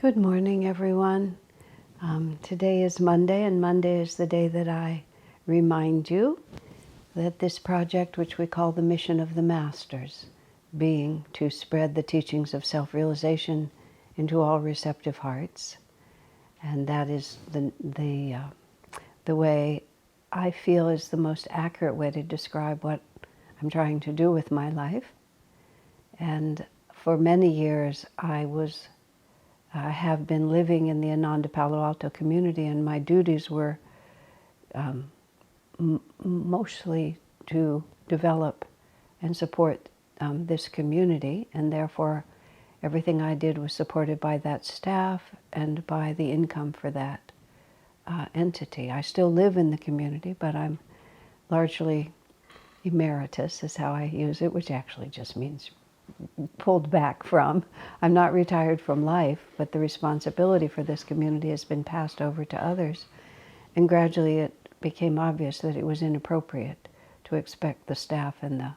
Good morning, everyone. Today is Monday, and Monday is the day that I remind you that this project, which we call the mission of the Masters, being to spread the teachings of self-realization into all receptive hearts, and that is the way I feel is the most accurate way to describe what I'm trying to do with my life. And for many years, I have been living in the Ananda Palo Alto community, and my duties were mostly to develop and support this community, and therefore everything I did was supported by that staff and by the income for that entity. I still live in the community, but I'm largely emeritus is how I use it, which actually just means pulled back from. I'm not retired from life, but the responsibility for this community has been passed over to others. And gradually it became obvious that it was inappropriate to expect the staff and the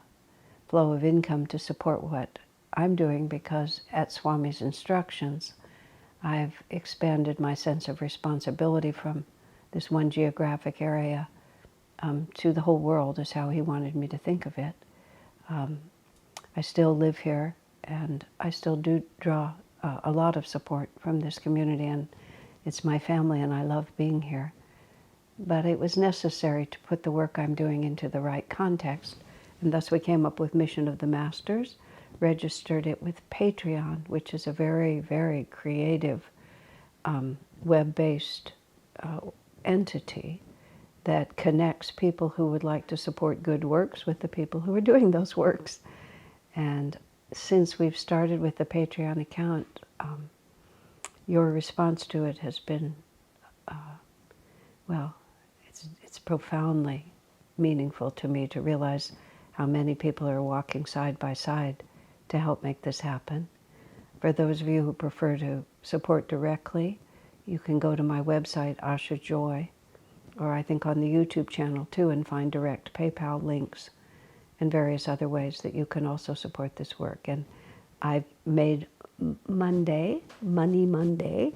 flow of income to support what I'm doing, because at Swami's instructions, I've expanded my sense of responsibility from this one geographic area to the whole world, is how he wanted me to think of it. I still live here, and I still do draw a lot of support from this community, and it's my family, and I love being here. But it was necessary to put the work I'm doing into the right context, and thus we came up with Mission of the Masters, registered it with Patreon, which is a very, very creative web-based entity that connects people who would like to support good works with the people who are doing those works. And since we've started with the Patreon account, your response to it has been, well, it's profoundly meaningful to me to realize how many people are walking side by side to help make this happen. For those of you who prefer to support directly, you can go to my website, Asha Joy, or I think on the YouTube channel too, and find direct PayPal links and various other ways that you can also support this work. And I've made Monday, Money Monday,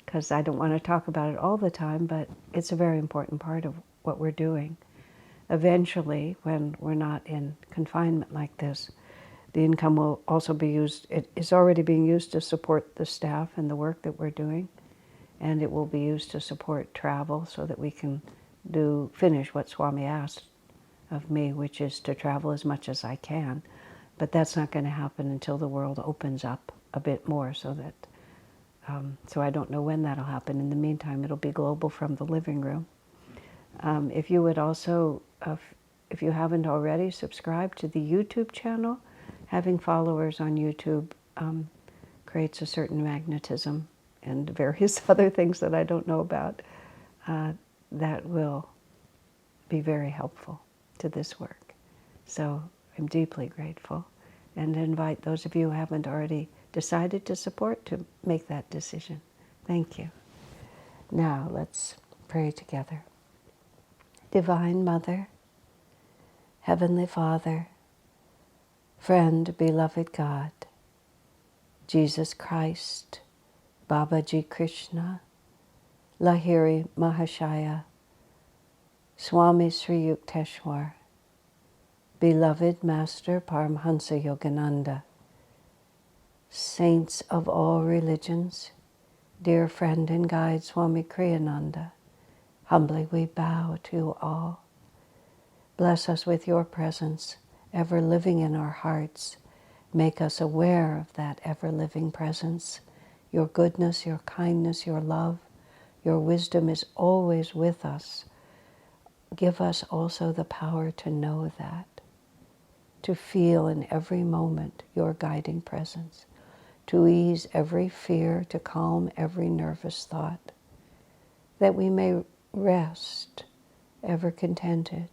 because I don't want to talk about it all the time, but it's a very important part of what we're doing. Eventually, when we're not in confinement like this, the income will also be used, it is already being used to support the staff and the work that we're doing, and it will be used to support travel so that we can finish what Swami asked of me, which is to travel as much as I can. But that's not going to happen until the world opens up a bit more, so I don't know when that'll happen. In the meantime, it'll be global from the living room. If you would also, if you haven't already, subscribe to the YouTube channel. Having followers on YouTube creates a certain magnetism and various other things that I don't know about that will be very helpful to this work. So I'm deeply grateful, and invite those of you who haven't already decided to support to make that decision. Thank you. Now let's pray together. Divine Mother, Heavenly Father, friend, beloved God, Jesus Christ, Babaji Krishna, Lahiri Mahashaya, Swami Sri Yukteswar, beloved Master Paramhansa Yogananda, saints of all religions, dear friend and guide Swami Kriyananda, humbly we bow to you all. Bless us with your presence, ever living in our hearts. Make us aware of that ever-living presence. Your goodness, your kindness, your love, your wisdom is always with us. Give us also the power to know that, to feel in every moment your guiding presence, to ease every fear, to calm every nervous thought, that we may rest ever contented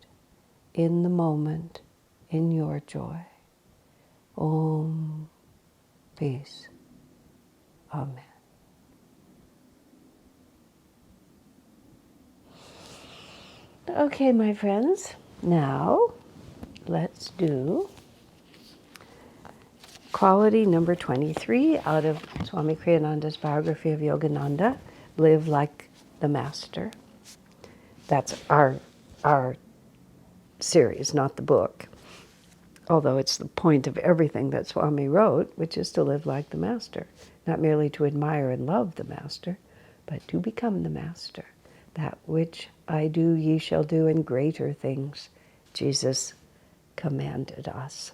in the moment, in your joy. Om. Peace. Amen. Okay, my friends, now let's do quality number 23 out of Swami Kriyananda's biography of Yogananda, Live Like the Master. That's our series, not the book. Although it's the point of everything that Swami wrote, which is to live like the Master. Not merely to admire and love the Master, but to become the Master. That which I do, ye shall do, and greater things Jesus commanded us.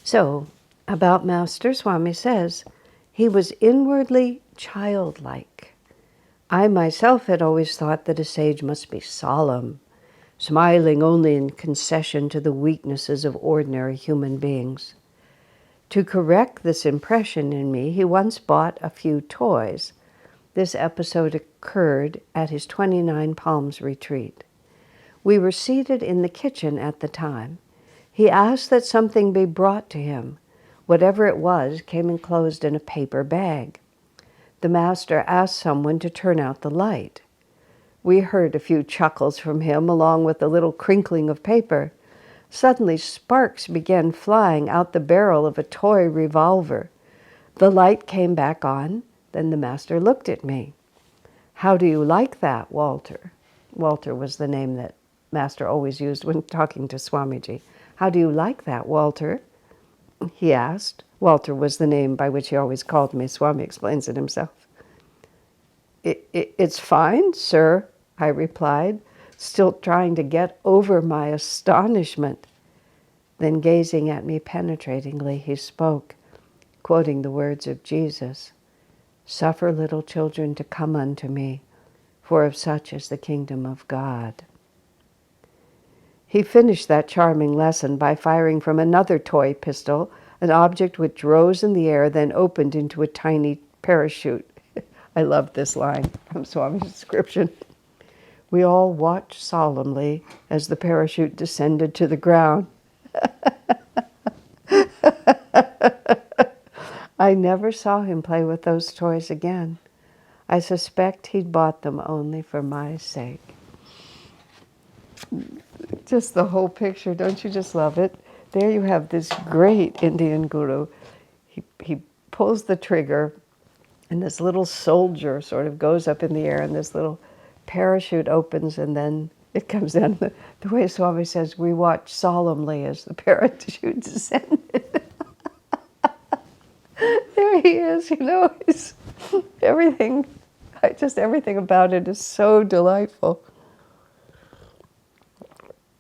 So, about Master, Swami says, he was inwardly childlike. I myself had always thought that a sage must be solemn, smiling only in concession to the weaknesses of ordinary human beings. To correct this impression in me, he once bought a few toys. This episode occurred at his 29 Palms retreat. We were seated in the kitchen at the time. He asked that something be brought to him. Whatever it was came enclosed in a paper bag. The Master asked someone to turn out the light. We heard a few chuckles from him, along with a little crinkling of paper. Suddenly, sparks began flying out the barrel of a toy revolver. The light came back on. Then the Master looked at me. How do you like that, Walter? Walter was the name that Master always used when talking to Swamiji. How do you like that, Walter? He asked. Walter was the name by which he always called me. Swami explains it himself. It's fine, sir, I replied, still trying to get over my astonishment. Then, gazing at me penetratingly, he spoke, quoting the words of Jesus, "Suffer little children to come unto me, for of such is the kingdom of God." He finished that charming lesson by firing from another toy pistol, an object which rose in the air, then opened into a tiny parachute. I love this line from Swami's description. We all watched solemnly as the parachute descended to the ground. I never saw him play with those toys again. I suspect he'd bought them only for my sake. Just the whole picture, don't you just love it? There you have this great Indian guru. He pulls the trigger, and this little soldier sort of goes up in the air, and this little parachute opens, and then it comes down. The way Swami says, we watched solemnly as the parachute descended. There he is, he's everything, everything about it is so delightful.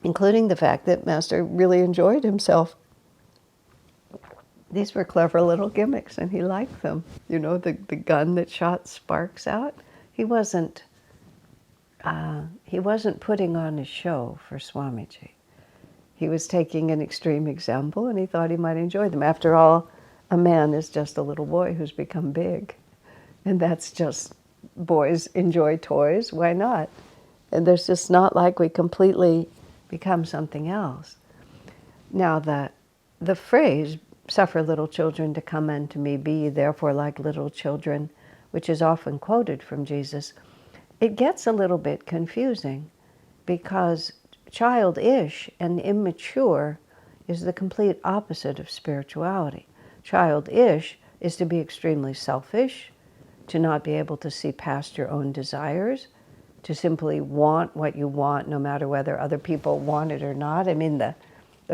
Including the fact that Master really enjoyed himself. These were clever little gimmicks, and he liked them. You know, the gun that shot sparks out. He wasn't putting on a show for Swamiji. He was taking an extreme example, and he thought he might enjoy them. After all, a man is just a little boy who's become big. And that's just, boys enjoy toys, why not? And there's just not like we completely become something else. Now, the phrase, suffer little children to come unto me, be ye therefore like little children, which is often quoted from Jesus, it gets a little bit confusing because childish and immature is the complete opposite of spirituality. Childish is to be extremely selfish, to not be able to see past your own desires, to simply want what you want no matter whether other people want it or not. I mean, the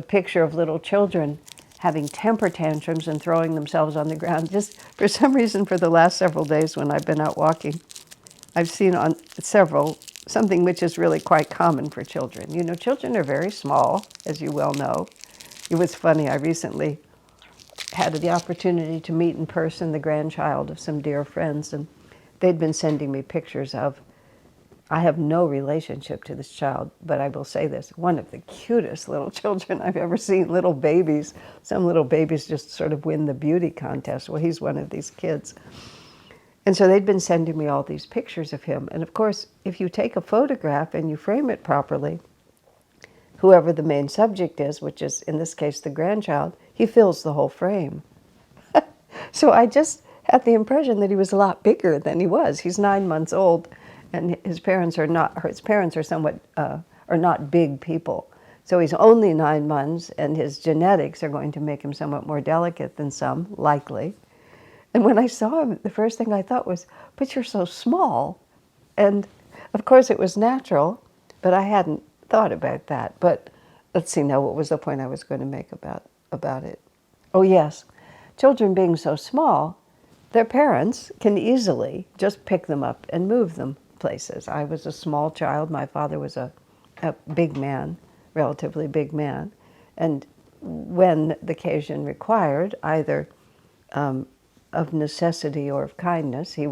picture of little children having temper tantrums and throwing themselves on the ground. Just for some reason, for the last several days when I've been out walking, I've seen on something which is really quite common for children. You know, children are very small, as you well know. It was funny, I recently had the opportunity to meet in person the grandchild of some dear friends, and they'd been sending me pictures of, I have no relationship to this child, but I will say this, one of the cutest little children I've ever seen, little babies. Some little babies just sort of win the beauty contest. Well, he's one of these kids. And so they'd been sending me all these pictures of him. And of course, if you take a photograph and you frame it properly, whoever the main subject is, which is in this case the grandchild, he fills the whole frame. So I just had the impression that he was a lot bigger than he was. He's 9 months old. And his parents are not somewhat, are not big people. So he's only 9 months, and his genetics are going to make him somewhat more delicate than some, likely. And when I saw him, the first thing I thought was, but you're so small. And of course it was natural, but I hadn't thought about that. But let's see now, what was the point I was going to make about it? Oh yes, children being so small, their parents can easily just pick them up and move them places. I was a small child. My father was a big man, relatively big man. And when the occasion required, either of necessity or of kindness, he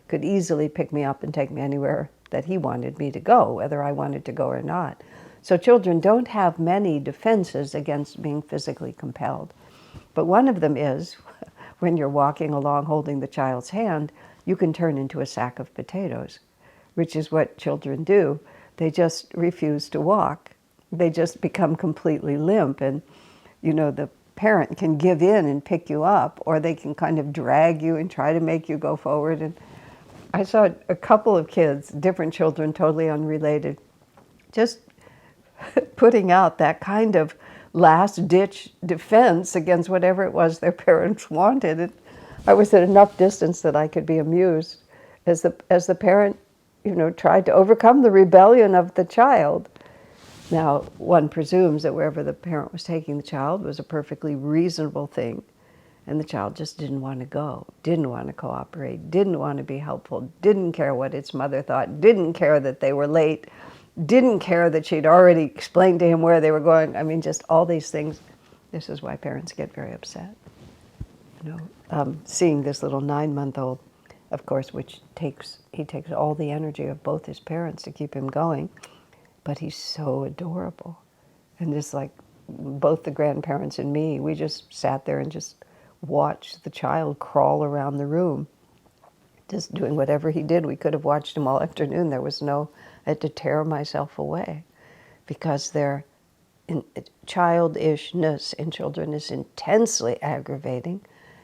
could easily pick me up and take me anywhere that he wanted me to go, whether I wanted to go or not. So children don't have many defenses against being physically compelled. But one of them is, when you're walking along holding the child's hand, you can turn into a sack of potatoes, which is what children do. They just refuse to walk. They just become completely limp. And, the parent can give in and pick you up, or they can kind of drag you and try to make you go forward. And I saw a couple of kids, different children, totally unrelated, just putting out that kind of last-ditch defense against whatever it was their parents wanted. And I was at enough distance that I could be amused as the parent, tried to overcome the rebellion of the child. Now, one presumes that wherever the parent was taking the child was a perfectly reasonable thing, and the child just didn't want to go, didn't want to cooperate, didn't want to be helpful, didn't care what its mother thought, didn't care that they were late, didn't care that she'd already explained to him where they were going. I mean, just all these things. This is why parents get very upset. Seeing this little 9-month-old, of course, he takes all the energy of both his parents to keep him going, but he's so adorable. And just like both the grandparents and me, we just sat there and just watched the child crawl around the room, just doing whatever he did. We could have watched him all afternoon. I had to tear myself away, because their childishness in children is intensely aggravating,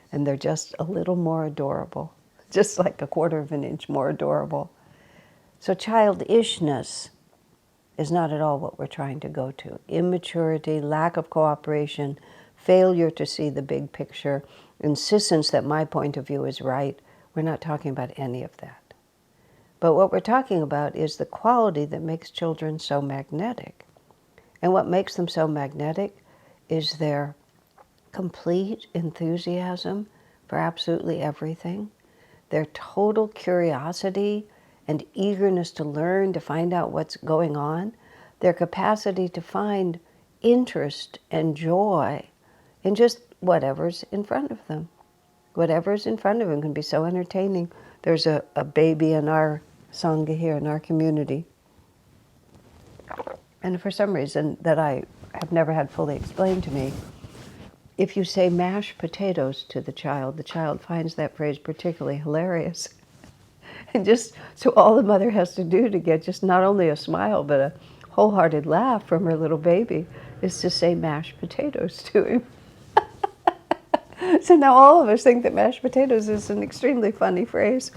and they're just a little more adorable, just like a 1/4 of an inch more adorable. So childishness is not at all what we're trying to go to. Immaturity, lack of cooperation, failure to see the big picture, insistence that my point of view is right. We're not talking about any of that. But what we're talking about is the quality that makes children so magnetic. And what makes them so magnetic is their complete enthusiasm for absolutely everything, their total curiosity and eagerness to learn, to find out what's going on, their capacity to find interest and joy in just whatever's in front of them. Whatever's in front of them can be so entertaining. There's a baby in our Sangha here, in our community, and for some reason that I have never had fully explained to me, if you say mashed potatoes to the child finds that phrase particularly hilarious. And just so all the mother has to do to get just not only a smile, but a wholehearted laugh from her little baby is to say mashed potatoes to him. So now all of us think that mashed potatoes is an extremely funny phrase.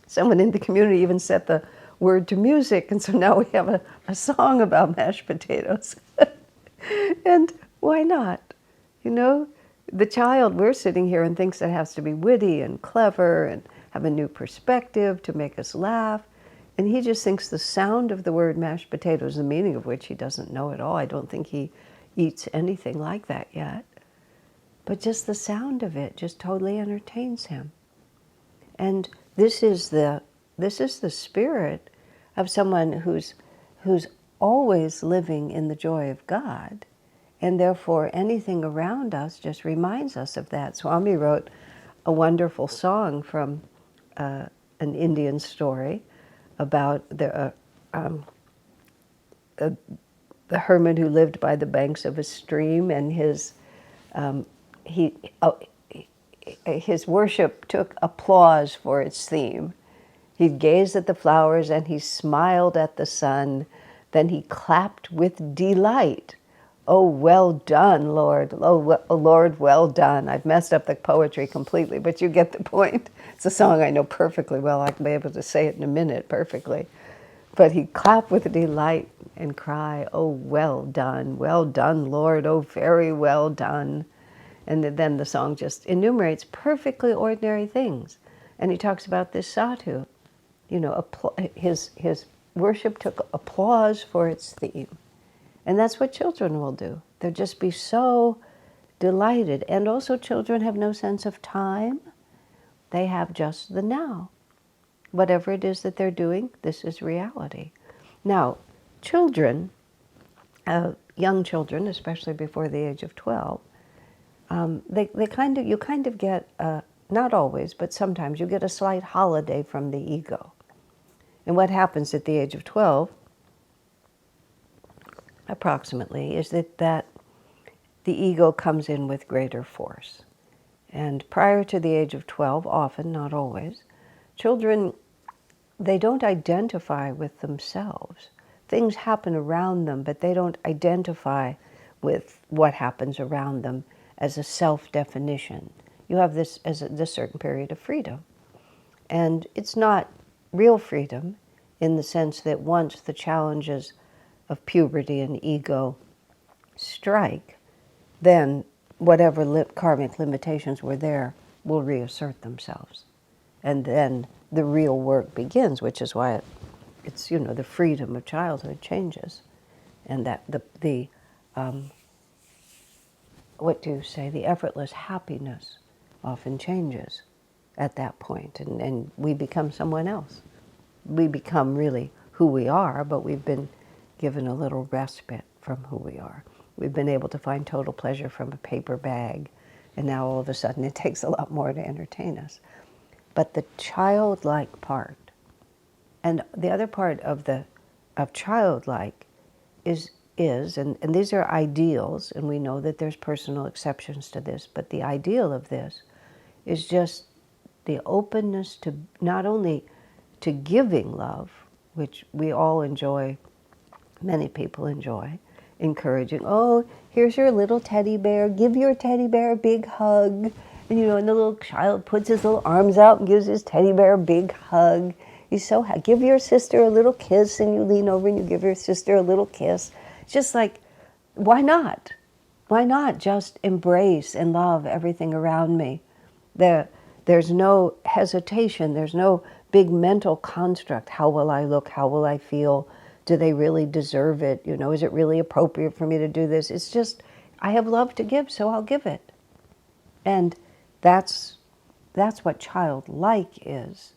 Someone in the community even set the word to music, and so now we have a song about mashed potatoes. And why not? The child, we're sitting here and thinks it has to be witty and clever and have a new perspective to make us laugh. And he just thinks the sound of the word mashed potatoes, the meaning of which he doesn't know at all. I don't think he eats anything like that yet. But just the sound of it just totally entertains him. And this is the spirit of someone who's always living in the joy of God. And therefore anything around us just reminds us of that. Swami wrote a wonderful song from an Indian story about the hermit who lived by the banks of a stream, and his worship took applause for its theme. He gazed at the flowers and he smiled at the sun. Then he clapped with delight. Oh, well done, Lord. Oh, Lord, well done. I've messed up the poetry completely, but you get the point. It's a song I know perfectly well. I can be able to say it in a minute perfectly. But he clapped with delight, and cry, "Oh, well done, Lord, oh, very well done." And then the song just enumerates perfectly ordinary things. And he talks about this sadhu. You know, his worship took applause for its theme. And that's what children will do. They'll just be so delighted. And also children have no sense of time. They have just the now. Whatever it is that they're doing, this is reality. Now, children, young children, especially before the age of 12, you kind of get, not always, but sometimes you get a slight holiday from the ego. And what happens at the age of 12, approximately, is that the ego comes in with greater force. And prior to the age of 12, often, not always, children, they don't identify with themselves. Things happen around them, but they don't identify with what happens around them as a self-definition. You have this certain period of freedom. And it's not real freedom in the sense that once the challenges of puberty and ego strike, then whatever karmic limitations were there will reassert themselves. And then the real work begins, which is why it's the freedom of childhood changes. And that the the effortless happiness often changes at that point, and we become someone else. We become really who we are, but we've been given a little respite from who we are. We've been able to find total pleasure from a paper bag, and now all of a sudden it takes a lot more to entertain us. But the childlike part, and the other part of childlike is and these are ideals, and we know that there's personal exceptions to this, but the ideal of this is just the openness to not only to giving love, which we all enjoy, many people enjoy, encouraging, oh, here's your little teddy bear, give your teddy bear a big hug. And and the little child puts his little arms out and gives his teddy bear a big hug. He's so happy. Give your sister a little kiss, and you lean over and you give your sister a little kiss. It's just like, why not? Why not just embrace and love everything around me? There's no hesitation. There's no big mental construct. How will I look? How will I feel? Do they really deserve it? Is it really appropriate for me to do this? It's just, I have love to give, so I'll give it. And that's what childlike is.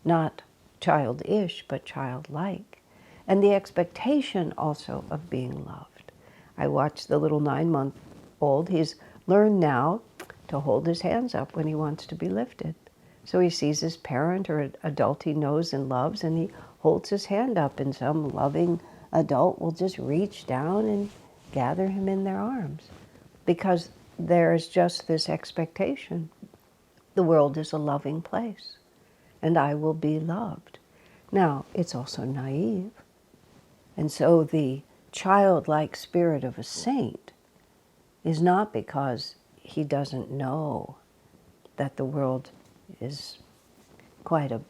Not childish, but childlike. And the expectation also of being loved. I watched the little 9-month-old. He's learned now to hold his hands up when he wants to be lifted. So he sees his parent or adult he knows and loves, and he holds his hand up, and some loving adult will just reach down and gather him in their arms. Because there's just this expectation. The world is a loving place, and I will be loved. Now, it's also naive. And so the childlike spirit of a saint is not because he doesn't know that the world is quite a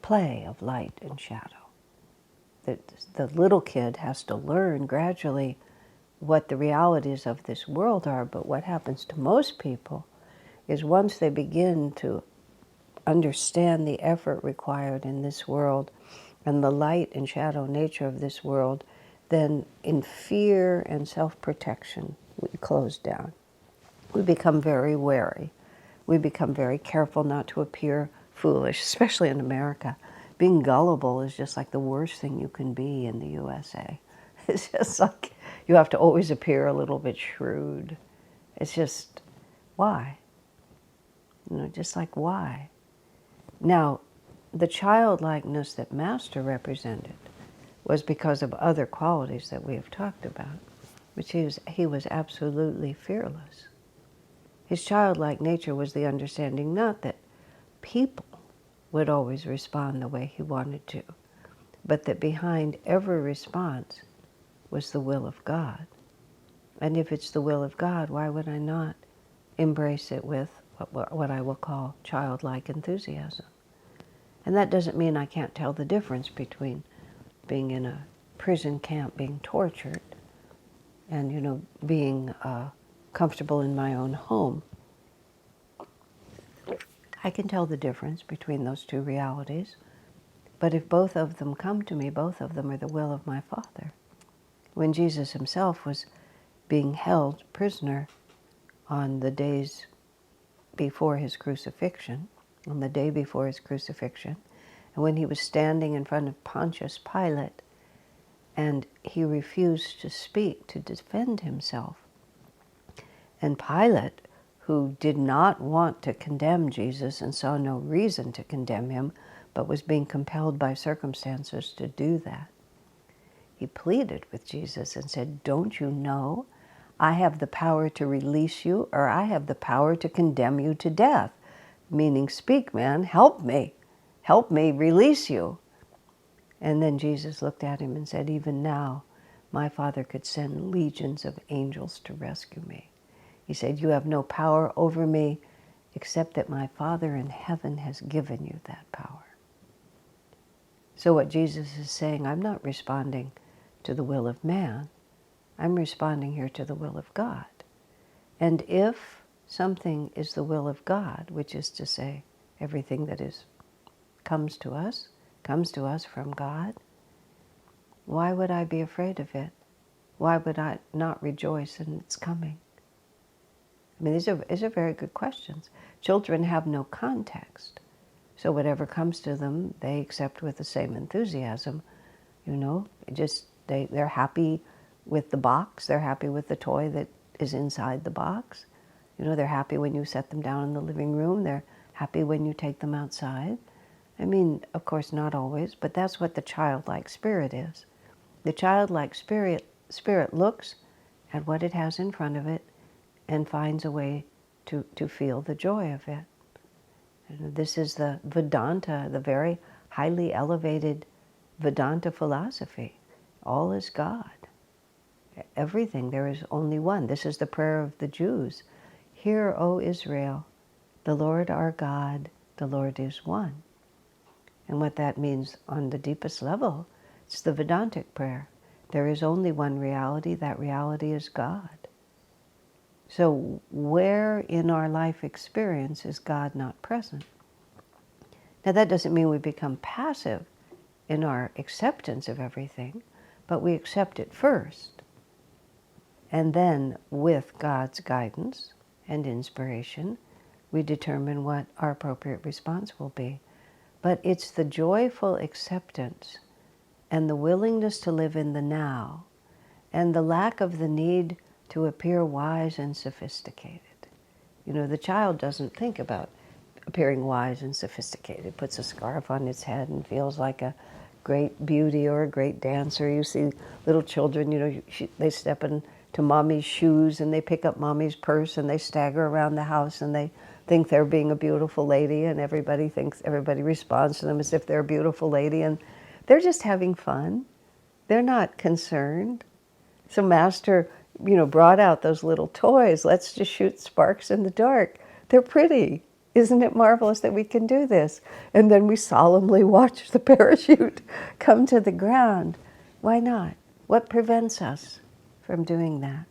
play of light and shadow. The little kid has to learn gradually what the realities of this world are, but what happens to most people is once they begin to understand the effort required in this world and the light and shadow nature of this world, then in fear and self-protection, we close down. We become very wary. We become very careful not to appear foolish, especially in America. Being gullible is just like the worst thing you can be in the USA. It's just like you have to always appear a little bit shrewd. It's just, why? Just like why? Now, the childlikeness that Master represented was because of other qualities that we have talked about, which he was absolutely fearless. His childlike nature was the understanding not that people would always respond the way he wanted to, but that behind every response was the will of God. And if it's the will of God, why would I not embrace it with what I will call childlike enthusiasm? And that doesn't mean I can't tell the difference between being in a prison camp being tortured and, being comfortable in my own home. I can tell the difference between those two realities. But if both of them come to me, both of them are the will of my Father. When Jesus himself was being held prisoner on the days before his crucifixion, on the day before his crucifixion, and when he was standing in front of Pontius Pilate, and he refused to speak to defend himself. And Pilate, who did not want to condemn Jesus and saw no reason to condemn him, but was being compelled by circumstances to do that, he pleaded with Jesus and said, "Don't you know I have the power to release you, or I have the power to condemn you to death?" Meaning, speak, man, help me, release you. And then Jesus looked at him and said, "Even now, my Father could send legions of angels to rescue me." He said, "You have no power over me except that my Father in heaven has given you that power." So what Jesus is saying, I'm not responding to the will of man. I'm responding here to the will of God. And if something is the will of God, which is to say everything that comes to us from God, why would I be afraid of it? Why would I not rejoice in its coming? I mean, these are very good questions. Children have no context. So whatever comes to them, they accept with the same enthusiasm. They're happy with the box. They're happy with the toy that is inside the box. They're happy when you set them down in the living room. They're happy when you take them outside. I mean, of course, not always, but that's what the childlike spirit is. The childlike spirit looks at what it has in front of it and finds a way to feel the joy of it. This is the Vedanta, the very highly elevated Vedanta philosophy. All is God. Everything, there is only one. This is the prayer of the Jews. "Hear, O Israel, the Lord our God, the Lord is one." And what that means on the deepest level, it's the Vedantic prayer. There is only one reality. That reality is God. So where in our life experience is God not present? Now that doesn't mean we become passive in our acceptance of everything, but we accept it first. And then with God's guidance and inspiration, we determine what our appropriate response will be. But it's the joyful acceptance and the willingness to live in the now and the lack of the need to appear wise and sophisticated. The child doesn't think about appearing wise and sophisticated. Puts a scarf on its head and feels like a great beauty or a great dancer. You see little children, they step into mommy's shoes and they pick up mommy's purse and they stagger around the house and they think they're being a beautiful lady, and everybody responds to them as if they're a beautiful lady, and they're just having fun. They're not concerned. So Master, brought out those little toys. Let's just shoot sparks in the dark. They're pretty. Isn't it marvelous that we can do this? And then we solemnly watch the parachute come to the ground. Why not? What prevents us from doing that?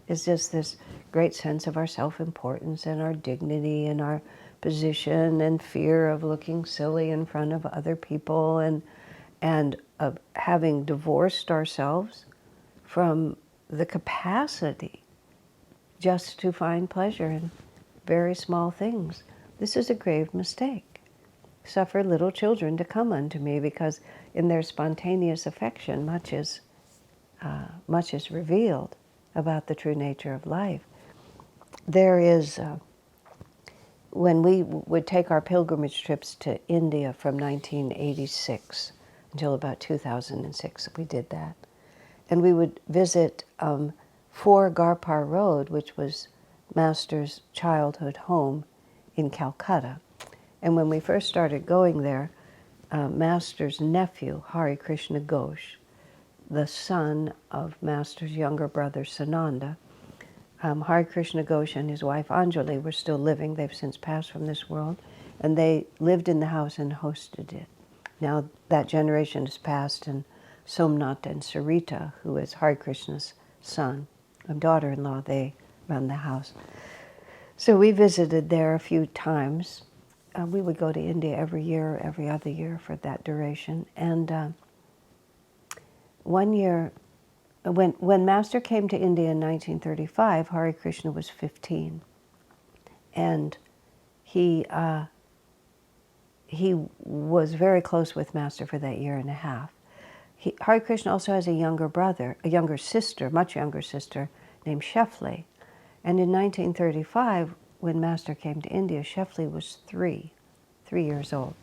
It's just this great sense of our self-importance and our dignity and our position and fear of looking silly in front of other people and of having divorced ourselves from the capacity just to find pleasure in very small things. This is a grave mistake. Suffer little children to come unto me, because in their spontaneous affection much is revealed about the true nature of life. There is, when we would take our pilgrimage trips to India from 1986 until about 2006, we did that. And we would visit 4 Garpar Road, which was Master's childhood home in Calcutta. And when we first started going there, Master's nephew, Hari Krishna Ghosh, the son of Master's younger brother, Sananda, Hari Krishna Ghosh and his wife Anjali were still living. They've since passed from this world. And they lived in the house and hosted it. Now that generation has passed, and Somnath and Sarita, who is Hare Krishna's son and daughter-in-law. They run the house. So we visited there a few times. We would go to India every year, every other year for that duration. And one year, when Master came to India in 1935, Hare Krishna was 15. And he was very close with Master for that year and a half. Hare Krishna also has a younger sister, much younger sister, named Shefli. And in 1935, when Master came to India, Shefli was 3 years old.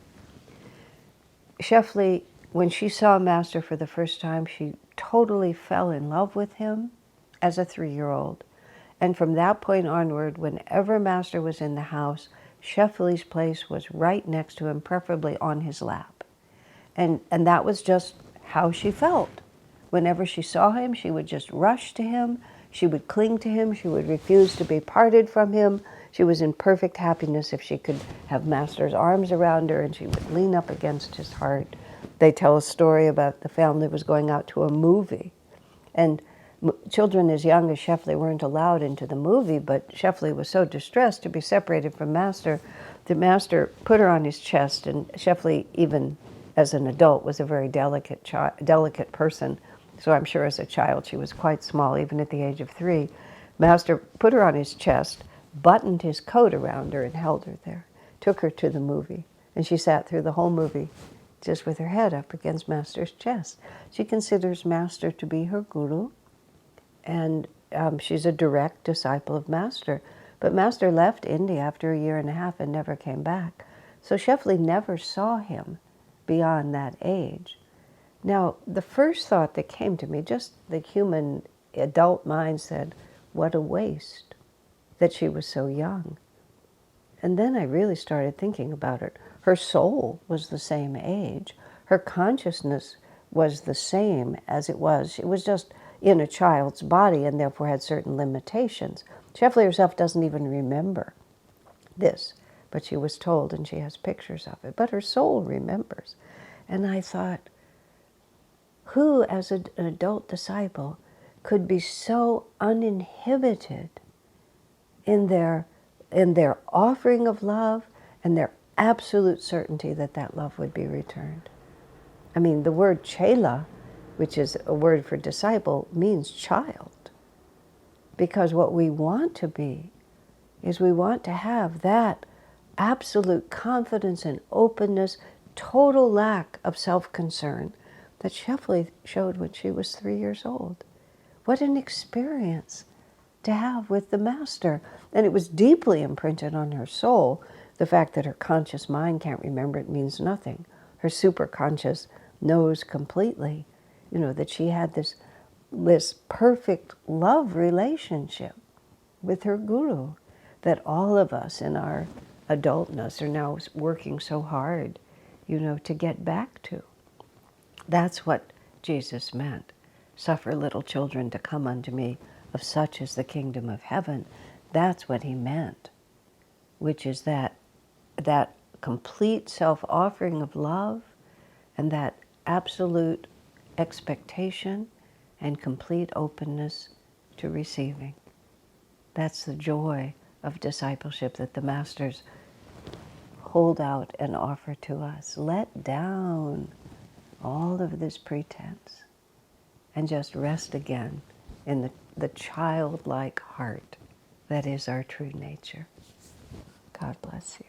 Shefli, when she saw Master for the first time, she totally fell in love with him as a 3-year-old. And from that point onward, whenever Master was in the house, Shefli's place was right next to him, preferably on his lap. And that was just how she felt. Whenever she saw him, she would just rush to him. She would cling to him. She would refuse to be parted from him. She was in perfect happiness if she could have Master's arms around her, and she would lean up against his heart. They tell a story about the family was going out to a movie, and children as young as Shefli weren't allowed into the movie, but Shefli was so distressed to be separated from Master that Master put her on his chest, and Shefli, even as an adult, was a very delicate person. So I'm sure as a child she was quite small, even at the age of 3. Master put her on his chest, buttoned his coat around her and held her there, took her to the movie. And she sat through the whole movie just with her head up against Master's chest. She considers Master to be her guru, and she's a direct disciple of Master. But Master left India after a year and a half and never came back. So Shefli never saw him beyond that age. Now, the first thought that came to me, just the human adult mind said, what a waste that she was so young. And then I really started thinking about it. Her soul was the same age. Her consciousness was the same as it was. It was just in a child's body and therefore had certain limitations. Shefli herself doesn't even remember this, but she was told and she has pictures of it. But her soul remembers. And I thought, who as an adult disciple could be so uninhibited in their offering of love and their absolute certainty that that love would be returned? I mean, the word chela, which is a word for disciple, means child. Because what we want to be is we want to have that absolute confidence and openness, total lack of self-concern that Shefli showed when she was 3 years old. What an experience to have with the Master. And it was deeply imprinted on her soul. The fact that her conscious mind can't remember it means nothing. Her superconscious knows completely, that she had this perfect love relationship with her guru that all of us in our adultness are now working so hard, to get back to. That's what Jesus meant. Suffer little children to come unto me, of such is the kingdom of heaven. That's what he meant, which is that complete self-offering of love and that absolute expectation and complete openness to receiving. That's the joy of discipleship that the Masters hold out and offer to us. Let down all of this pretense and just rest again in the childlike heart that is our true nature. God bless you.